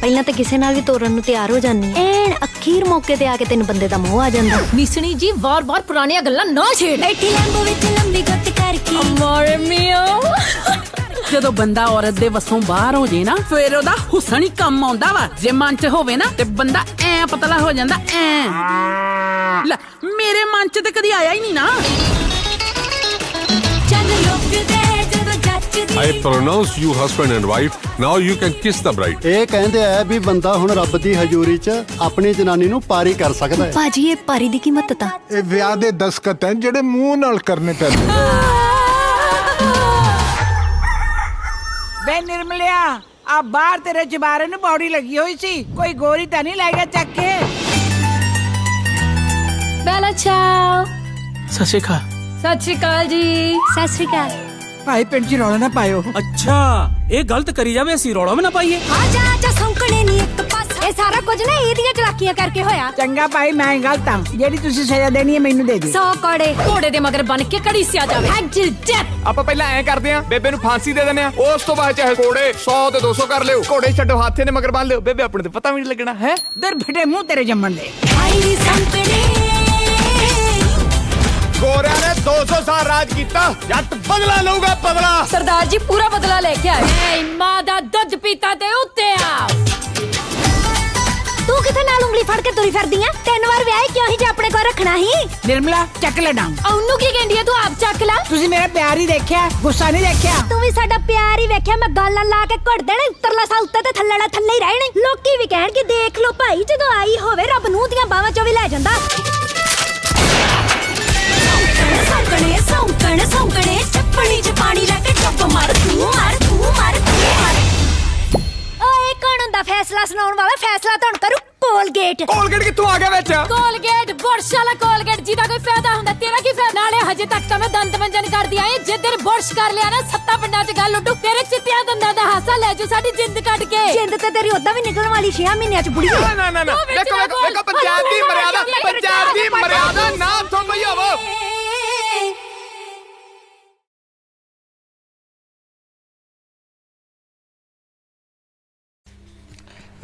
ਪਹਿਲਾਂ ਤਾਂ ਕਿਸੇ ਨਾਲ ਵੀ ਤੋਰਨ ਨੂੰ ਤਿਆਰ ਹੋ ਜਾਂਦੀ ਐਨ ਅਖੀਰ ਮੌਕੇ ਤੇ ਆ ਕੇ ਤੈਨੂੰ ਬੰਦੇ ਦਾ ਮੋਹ ਆ ਜਾਂਦਾ। ਨਿਸਣੀ ਜੀ ਵਾਰ-ਵਾਰ ਪੁਰਾਣੀਆਂ ਗੱਲਾਂ ਨਾ ਛੇੜ। ਬੈਠੀ ਲੰਬੋ ਵਿੱਚ ਲੰਬੀ ਗੁੱਤ ਕਰਕੇ ਅਮਾਰੇ ਮੀਓ। ਜਦੋਂ ਬੰਦਾ ਔਰਤ ਦੇ ਵਸੋਂ ਬਾਹਰ ਹੋ ਜੇ ਨਾ, ਫਿਰ ਉਹਦਾ ਹੁਸਨ ਹੀ ਕੰਮ ਆਉਂਦਾ ਵਾ। ਜੇ ਮਨ 'ਚ ਹੋਵੇ ਨਾ ਤੇ ਬੰਦਾ ਐ ਪਤਲਾ ਹੋ ਜਾਂਦਾ ਐ। ਲੈ ਮੇਰੇ ਮਨ 'ਚ ਤੇ ਕਦੀ ਆਇਆ ਹੀ ਨਹੀਂ ਨਾ। I pronounce you husband and wife. Now you can kiss the bride. ਇਹ ਕਹਿੰਦੇ ਆ ਵੀ ਬੰਦਾ ਹੁਣ ਰੱਬ ਦੀ ਹਜ਼ੂਰੀ 'ਚ ਆਪਣੀ ਜਨਾਨੀ ਨੂੰ ਪਾਰੀ ਕਰ ਸਕਦਾ ਹੈ। ਭਾਜੀ ਇਹ ਪਾਰੀ ਦੀ ਕੀਮਤ ਤਾਂ ਇਹ ਵਿਆਹ ਦੇ ਦਸਤਖਤ ਹਨ ਜਿਹੜੇ ਮੂੰਹ ਨਾਲ ਕਰਨੇ ਪੈਂਦੇ। ਬੇ ਨਿਰਮਲਿਆ, ਆ ਬਾਹਰ ਤੇਰੇ ਚਬਾਰੇ ਨੂੰ ਪੌੜੀ ਲੱਗੀ ਹੋਈ ਸੀ, ਕੋਈ ਗੋਰੀ ਤਾਂ ਨਹੀਂ ਲੈ ਗਿਆ ਚੱਕ ਕੇ? ਬੈਲਾ ਚਾਓ। ਸਤਿ ਸ਼੍ਰੀ ਅਕਾਲ। ਸਤਿ ਸ਼੍ਰੀ ਅਕਾਲ ਜੀ। ਸਤਿ ਸ਼੍ਰੀ ਅਕਾਲ। ਭਾਈ ਪਿੰਡ 'ਚ ਰੌਲਾ ਨਾ ਪਾਇਓ। ਅੱਛਾ ਇਹ ਗਲਤ ਕਰੀ ਜਾਵੇ, ਅਸੀਂ ਰੌਲਾ ਵੀ ਨਾ ਪਾਈਏ। ਆ ਜਾ ਜਾ ਸੌਂਕਣੇ ਨਹੀਂ ਇੱਕ ਪਾਸੇ। ਇਹ ਸਾਰਾ ਕੁਝ ਨਾ ਇਹਦੀਆਂ ਚਲਾਕੀਆਂ ਕਰਕੇ ਹੋਇਆ। ਚੰਗਾ ਭਾਈ, ਮੈਂ ਗਲਤ ਹਾਂ, ਜਿਹੜੀ ਤੁਸੀਂ ਸਜ਼ਾ ਦੇਣੀ ਹੈ ਮੈਨੂੰ ਦੇ ਦਿਓ। 100 ਕੋੜੇ ਘੋੜੇ ਦੇ ਮਗਰ ਬਨ ਕੇ ਕੜੀ ਸਿਆ ਜਾਵੇ। ਆਪਾਂ ਪਹਿਲਾਂ ਐਂ ਕਰਦੇ ਆਂ, ਬੇਬੇ ਨੂੰ ਫਾਂਸੀ ਦੇ ਦਿੰਦੇ ਆਂ, ਉਸ ਤੋਂ ਬਾਅਦ ਚਾਹੇ ਘੋੜੇ 100 ਤੇ 200 ਕਰ ਲਿਓ। ਘੋੜੇ ਛੱਡੋ, ਹਾਥੇ ਨੇ ਮਗਰ ਬੰਨ ਲਿਓ, ਬੇਬੇ ਆਪਣੇ ਤੇ ਪਤਾ ਵੀ ਨਹੀਂ ਲੱਗਣਾ ਹੈ। ਦਰ ਫਟੇ ਮੂੰਹ ਤੇਰੇ ਜੰਮਣ ਦੇ। ਆਈ ਸੰਕੜੇ ਗੋਰਿਆਂ ਨੇ 200 ਸਾਲ ਰਾਜ ਕੀਤਾ, ਜੱਟ ਬਦਲਾ ਲਊਗਾ ਬਦਲਾ। ਸਰਦਾਰ ਜੀ ਪੂਰਾ ਬਦਲਾ ਲੈ ਕੇ ਆਏ। ਮਾਂ ਦਾ ਦੁੱਧ ਪੀਤਾ ਤੇ ਉੱਤੇ ਆ। ਤੂੰ ਕਿਥੇ ਨਾਲ ਉਂਗਲੀ ਫੜ ਕੇ ਤੁਰੀ ਫਿਰਦੀ ਆ? 3 ਵਾਰ ਵਿਆਹ ਕਿਉਂ ਹੀ ਜੇ ਆਪਣੇ ਕੋਲ ਰੱਖਣਾ ਹੀ? ਨਿਰਮਲਾ ਚੱਕ ਲੈ ਡਾਂਗ। ਉਹਨੂੰ ਕੀ ਕਹਿੰਦੀ ਆ ਤੂੰ? ਆਪ ਚੱਕ ਲੈ। ਤੁਸੀਂ ਮੇਰਾ ਪਿਆਰ ਹੀ ਦੇਖਿਆ, ਗੁੱਸਾ ਨਹੀਂ ਦੇਖਿਆ। ਤੂੰ ਵੀ ਸਾਡਾ ਪਿਆਰ ਹੀ ਵੇਖਿਆ। ਮੈਂ ਗਾਲਾਂ ਲਾ ਕੇ ਘੁੱਟ ਦੇਣੇ, ਉੱਤਰਲਾ ਸਾ ਉੱਤੇ ਤੇ ਥੱਲੇਲਾ ਥੱਲੇ ਹੀ ਰਹਿਣੇ। ਲੋਕੀ ਵੀ ਕਹਿਣਗੇ ਦੇਖ ਲੋ ਭਾਈ, ਜਦੋਂ ਆਈ ਹੋਵੇ ਰੱਬ ਨੂੰ ਦੀਆਂ ਬਾਹਾਂ ਚੋਂ ਵੀ ਲੈ ਜਾਂਦਾ। ਸੌਂਕਣੇ ਸੌਂਕਣੇ ਸੌਂਕਣੇ ਚੱਪਣੀ 'ਚ ਪਾਣੀ ਲੈ ਕੇ ਟੱਪ ਮਾਰ ਤੂੰ ਮਾਰ ਤੂੰ ਮਾਰ ਤੂੰ ਮਾਰ। ਓਏ ਕੌਣ ਹੁੰਦਾ ਫੈਸਲਾ ਸੁਣਾਉਣ ਵਾਲਾ? ਫੈਸਲਾ ਤਾਂ ਹੁਣ ਕਰੂ ਕੋਲਗੇਟ। ਕੋਲਗੇਟ ਕਿੱਥੋਂ ਆ ਗਿਆ ਵਿੱਚ? ਕੋਲਗੇਟ ਬੁਰਸ਼ ਵਾਲਾ ਕੋਲਗੇਟ, ਜਿਹਦਾ ਕੋਈ ਫਾਇਦਾ ਹੁੰਦਾ। ਤੇਰਾ ਕੀ ਫਾਇਦਾ? ਨਾਲੇ ਹਜੇ ਤੱਕ ਤਾਂ ਮੈਂ ਦੰਦ ਮੰਜਨ ਕਰਦੀ ਆਈ। ਜੇ ਦਿਨ ਬੁਰਸ਼ ਕਰ ਲਿਆ ਨਾ, 7 ਪਿੰਡਾਂ 'ਚ ਗੱਲ ਉੱਡੂ। ਤੇਰੇ ਚਿੱਤਿਆਂ ਦੰਦਾਂ ਦਾ ਹਾਸਾ ਲੈ ਜੂ ਸਾਡੀ ਜਿੰਦ ਕੱਢ ਕੇ। ਜਿੰਦ ਤੇ ਤੇਰੀ ਉਦਾਂ ਵੀ ਨਿਕਲਣ ਵਾਲੀ 6 ਮਹੀਨਿਆਂ 'ਚ ਬੁੜੀ। ਨਾ ਨਾ ਨਾ, ਵੇਖੋ ਵੇਖੋ ਵੇਖੋ, ਪੰਜਾਬ ਦੀ ਮਰਿਆਦਾ, ਪੰਜਾਬ ਦੀ ਮਰਿਆਦਾ ਨਾ ਤੋਂ ਪਈ ਹੋਵੋ।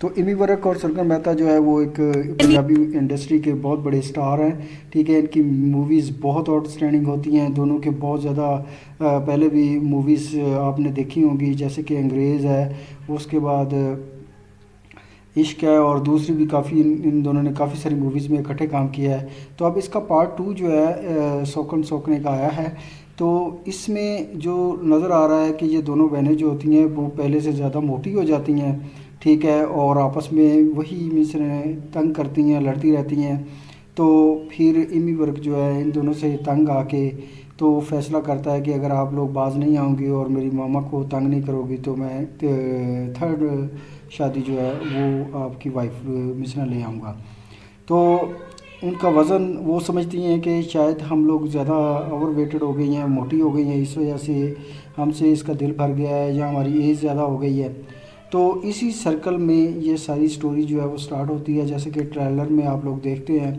تو امی ورک اور سرگن مہتا جو ہے وہ ایک پنجابی انڈسٹری کے بہت بڑے اسٹار ہیں. ٹھیک ہے, ان کی موویز بہت آؤٹ اسٹینڈنگ ہوتی ہیں. دونوں کے بہت زیادہ پہلے بھی موویز آپ نے دیکھی ہوں گی, جیسے کہ انگریز ہے, اس کے بعد عشق ہے, اور دوسری بھی کافی ان دونوں نے کافی ساری موویز میں اکٹھے کام کیا ہے. تو اب اس کا پارٹ 2 جو ہے سوکن سوکنے کا آیا ہے. تو اس میں جو نظر آ رہا ہے کہ یہ دونوں بہنیں جو ہوتی ہیں وہ پہلے سے زیادہ موٹی ہو جاتی ہیں. ٹھیک ہے, اور آپس میں وہی مثلاً تنگ کرتی ہیں, لڑتی رہتی ہیں. تو پھر امی ورک جو ہے ان دونوں سے تنگ آ کے تو فیصلہ کرتا ہے کہ اگر آپ لوگ باز نہیں آؤ گی اور میری ماما کو تنگ نہیں کرو گی تو میں 3rd شادی جو ہے وہ آپ کی وائف مثلا لے آؤں گا. تو ان کا وزن وہ سمجھتی ہیں کہ شاید ہم لوگ زیادہ اوور ویٹڈ ہو گئی ہیں, موٹی ہو گئی ہیں, اس وجہ سے ہم سے اس کا دل بھر گیا ہے یا ہماری ایج زیادہ ہو گئی ہے. تو اسی سرکل میں یہ ساری سٹوری جو ہے وہ سٹارٹ ہوتی ہے. جیسے کہ ٹریلر میں آپ لوگ دیکھتے ہیں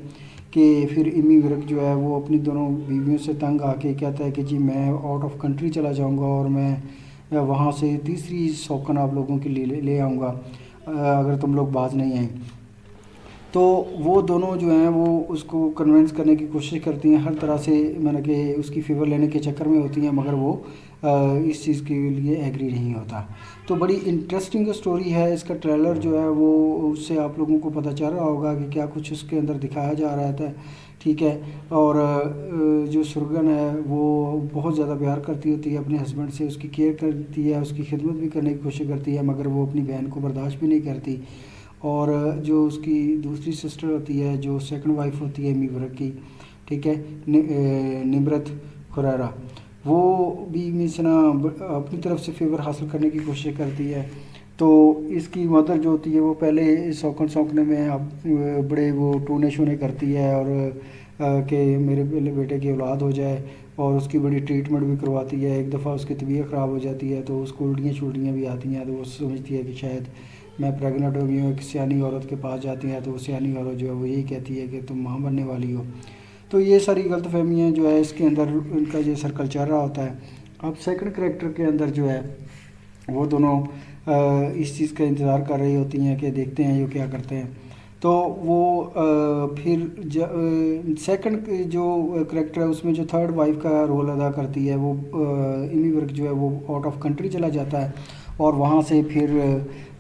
کہ پھر امی ورک جو ہے وہ اپنی دونوں بیویوں سے تنگ آ کے کہتا ہے کہ جی میں آؤٹ آف کنٹری چلا جاؤں گا اور میں وہاں سے تیسری سوکن آپ لوگوں کے لیے لے آؤں گا اگر تم لوگ باز نہیں آئیں. تو وہ دونوں جو ہیں وہ اس کو کنونس کرنے کی کوشش کرتی ہیں ہر طرح سے, میں نے کہ اس کی فیور لینے کے چکر میں ہوتی ہیں, مگر وہ اس چیز کے لیے ایگری نہیں ہوتا. تو بڑی انٹرسٹنگ سٹوری ہے. اس کا ٹریلر جو ہے وہ اس سے آپ لوگوں کو پتہ چل رہا ہوگا کہ کیا کچھ اس کے اندر دکھایا جا رہا تھا. ٹھیک ہے, اور جو سرگن ہے وہ بہت زیادہ پیار کرتی ہوتی ہے اپنے ہسبینڈ سے, اس کی کیئر کرتی ہے, اس کی خدمت بھی کرنے کی کوشش کرتی ہے, مگر وہ اپنی بہن کو برداشت بھی نہیں کرتی. اور جو اس کی دوسری سسٹر ہوتی ہے جو سیکنڈ وائف ہوتی ہے امی ورک کی, ٹھیک ہے, نمرت کھریرا, وہ بھی مثلا اپنی طرف سے فیور حاصل کرنے کی کوشش کرتی ہے. تو اس کی مدر جو ہوتی ہے وہ پہلے سوکنے میں بڑے وہ ٹونے شونے کرتی ہے اور کہ میرے پہلے بیٹے کی اولاد ہو جائے, اور اس کی بڑی ٹریٹمنٹ بھی کرواتی ہے. ایک دفعہ اس کی طبیعت خراب ہو جاتی ہے تو اس کو الٹیاں شلٹیاں بھی آتی ہیں, تو وہ سمجھتی ہے کہ شاید میں پریگننٹ ہو گئی ہوں. ایک سیانی عورت کے پاس جاتی ہیں تو وہ سیانی عورت جو ہے وہ یہی کہتی ہے کہ تم ماں بننے والی ہو. تو یہ ساری غلط فہمیاں جو ہے اس کے اندر ان کا یہ سرکل چل رہا ہوتا ہے. اب سیکنڈ کریکٹر کے اندر جو ہے وہ دونوں اس چیز کا انتظار کر رہی ہوتی ہیں کہ دیکھتے ہیں یہ کیا کرتے ہیں. تو وہ پھر سیکنڈ جو کریکٹر ہے اس میں جو 3rd وائف کا رول ادا کرتی ہے وہ امی ورک جو ہے وہ آؤٹ آف کنٹری چلا جاتا ہے, اور وہاں سے پھر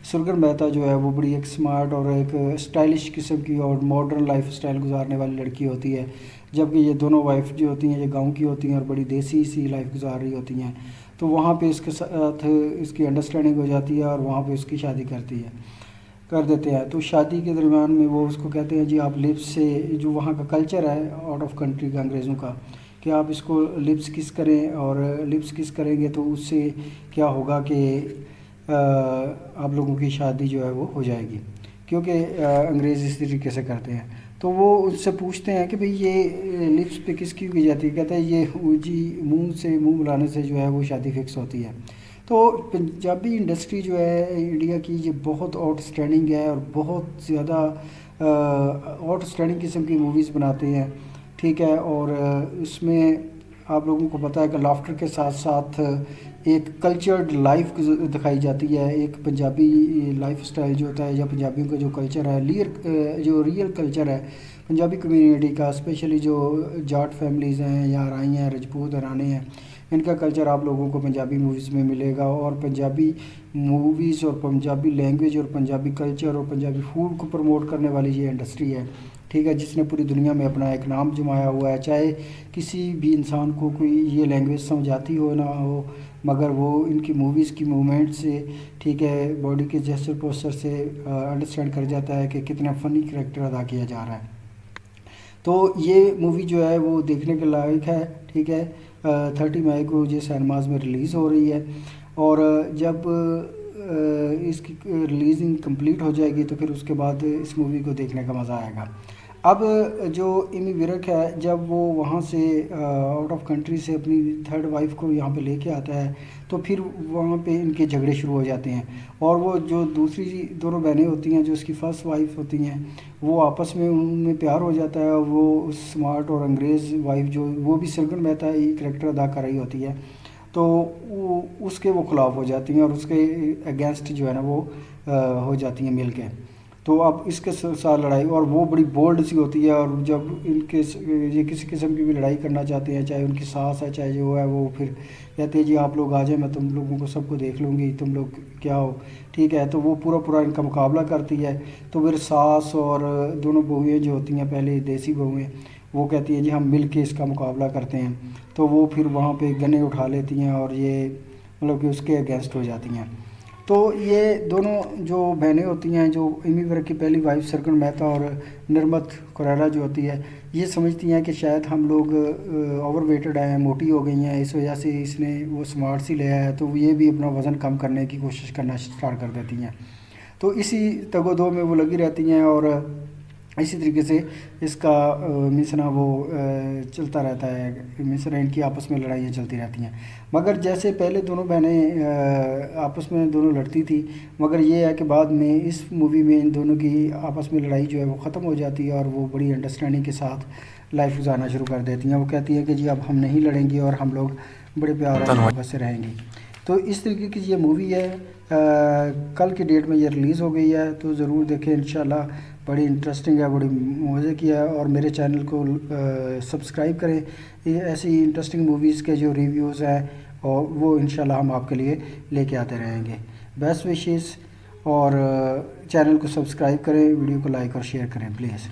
سرگن مہتا جو ہے وہ بڑی ایک سمارٹ اور ایک اسٹائلش قسم کی اور ماڈرن لائف اسٹائل گزارنے والی لڑکی ہوتی ہے, جبکہ یہ دونوں وائف جو ہوتی ہیں یہ گاؤں کی ہوتی ہیں اور بڑی دیسی سی لائف گزار رہی ہوتی ہیں. تو وہاں پہ اس کے ساتھ اس کی انڈرسٹینڈنگ ہو جاتی ہے اور وہاں پہ اس کی شادی کر دیتے ہیں. تو شادی کے درمیان میں وہ اس کو کہتے ہیں جی آپ لپس سے, جو وہاں کا کلچر ہے آؤٹ آف کنٹری کا انگریزوں کا, کہ آپ اس کو لپس کس کریں, اور لپس کس کریں گے تو اس سے کیا ہوگا کہ آپ لوگوں کی شادی جو ہے وہ ہو جائے گی, کیونکہ انگریز اس طریقے سے کرتے ہیں. تو وہ ان سے پوچھتے ہیں کہ بھئی یہ لپس پہ کس کی جاتی ہے, کہتا ہے یہ جی منہ ملانے سے جو ہے وہ شادی فکس ہوتی ہے. تو پنجابی انڈسٹری جو ہے انڈیا کی یہ بہت آؤٹ اسٹینڈنگ ہے اور بہت زیادہ آؤٹ اسٹینڈنگ قسم کی موویز بناتے ہیں. ٹھیک ہے, اور اس میں آپ لوگوں کو پتہ ہے کہ لافٹر کے ساتھ ساتھ ایک کلچرڈ لائف دکھائی جاتی ہے. ایک پنجابی لائف اسٹائل جو ہوتا ہے یا پنجابیوں کا جو کلچر ہے, جو ریئل کلچر ہے پنجابی کمیونٹی کا, اسپیشلی جو جاٹ فیملیز ہیں یا رائی ہیں, رجپوت ہرانے ہیں, ان کا کلچر آپ لوگوں کو پنجابی موویز میں ملے گا. اور پنجابی موویز اور پنجابی لینگویج اور پنجابی کلچر اور پنجابی فوڈ کو پروموٹ کرنے والی یہ انڈسٹری ہے. ٹھیک ہے, جس نے پوری دنیا میں اپنا ایک نام جمایا ہوا ہے. چاہے کسی بھی انسان کو کوئی یہ لینگویج سمجھاتی ہو نہ ہو, مگر وہ ان کی موویز کی موومنٹ سے, ٹھیک ہے, باڈی کے جیسر پوسچر سے انڈرسٹینڈ کر جاتا ہے کہ کتنا فنی کریکٹر ادا کیا جا رہا ہے. تو یہ مووی جو ہے وہ دیکھنے کے لائق ہے. ٹھیک ہے, 30 مئی کو یہ سینماز میں ریلیز ہو رہی ہے, اور جب اس کی ریلیزنگ کمپلیٹ ہو جائے گی تو پھر اس کے بعد اس مووی کو دیکھنے کا مزہ آئے گا. اب جو امی ورک ہے جب وہ وہاں سے آؤٹ آف کنٹری سے اپنی 3rd وائف کو یہاں پہ لے کے آتا ہے تو پھر وہاں پہ ان کے جھگڑے شروع ہو جاتے ہیں, اور وہ جو دوسری دونوں بہنیں ہوتی ہیں جو اس کی فرسٹ وائف ہوتی ہیں وہ آپس میں ان میں پیار ہو جاتا ہے. وہ اسمارٹ اور انگریز وائف جو وہ بھی سرگن مہتا ہی کریکٹر ادا کر رہی ہوتی ہے. تو اس کے وہ خلاف ہو جاتی ہیں اور اس کے اگینسٹ جو ہے نا وہ ہو جاتی ہیں مل کے. تو اب اس کے ساتھ لڑائی، اور وہ بڑی بولڈ سی ہوتی ہے، اور جب ان کے یہ کسی قسم کی بھی لڑائی کرنا چاہتے ہیں، چاہے ان کی ساس ہے چاہے جو ہے، وہ پھر کہتے ہیں جی آپ لوگ آ جائیں، میں تم لوگوں کو سب کو دیکھ لوں گی، تم لوگ کیا ہو، ٹھیک ہے. تو وہ پورا ان کا مقابلہ کرتی ہے. تو پھر ساس اور دونوں بہویں جو ہوتی ہیں، پہلے دیسی بہویں، وہ کہتی ہیں جی ہم مل کے اس کا مقابلہ کرتے ہیں. تو وہ پھر وہاں پہ گنے اٹھا لیتی ہیں اور یہ مطلب کہ اس کے اگینسٹ ہو جاتی ہیں. تو یہ دونوں جو بہنیں ہوتی ہیں، جو ایمی ورک کی پہلی وائف سرگن مہتا اور نرمت کوریلا جو ہوتی ہے، یہ سمجھتی ہیں کہ شاید ہم لوگ اوور ویٹڈ ہیں، موٹی ہو گئی ہیں، اس وجہ سے اس نے وہ سمارٹ سی لیا ہے، تو یہ بھی اپنا وزن کم کرنے کی کوشش کرنا اسٹارٹ کر دیتی ہیں. تو اسی تگ و دو میں وہ لگی رہتی ہیں، اور اسی طریقے سے اس کا مثلا وہ چلتا رہتا ہے، مثلا ان کی آپس میں لڑائیاں چلتی رہتی ہیں. مگر جیسے پہلے دونوں بہنیں آپس میں دونوں لڑتی تھی، مگر یہ ہے کہ بعد میں اس مووی میں ان دونوں کی آپس میں لڑائی جو ہے وہ ختم ہو جاتی ہے، اور وہ بڑی انڈرسٹینڈنگ کے ساتھ لائف گزارنا شروع کر دیتی ہیں. وہ کہتی ہیں کہ جی اب ہم نہیں لڑیں گی اور ہم لوگ بڑے پیار اور محبت سے رہیں گی. تو اس طریقے کی یہ مووی ہے، کل کی ڈیٹ میں یہ ریلیز ہو گئی ہے، تو ضرور دیکھیں انشاءاللہ. بڑی انٹرسٹنگ ہے، بڑی مزے کی ہے، اور میرے چینل کو سبسکرائب کریں. یہ ایسی انٹرسٹنگ موویز کے جو ریویوز ہیں اور وہ انشاءاللہ ہم آپ کے لیے لے کے آتے رہیں گے. بیسٹ وشیز، اور چینل کو سبسکرائب کریں، ویڈیو کو لائک اور شیئر کریں پلیز.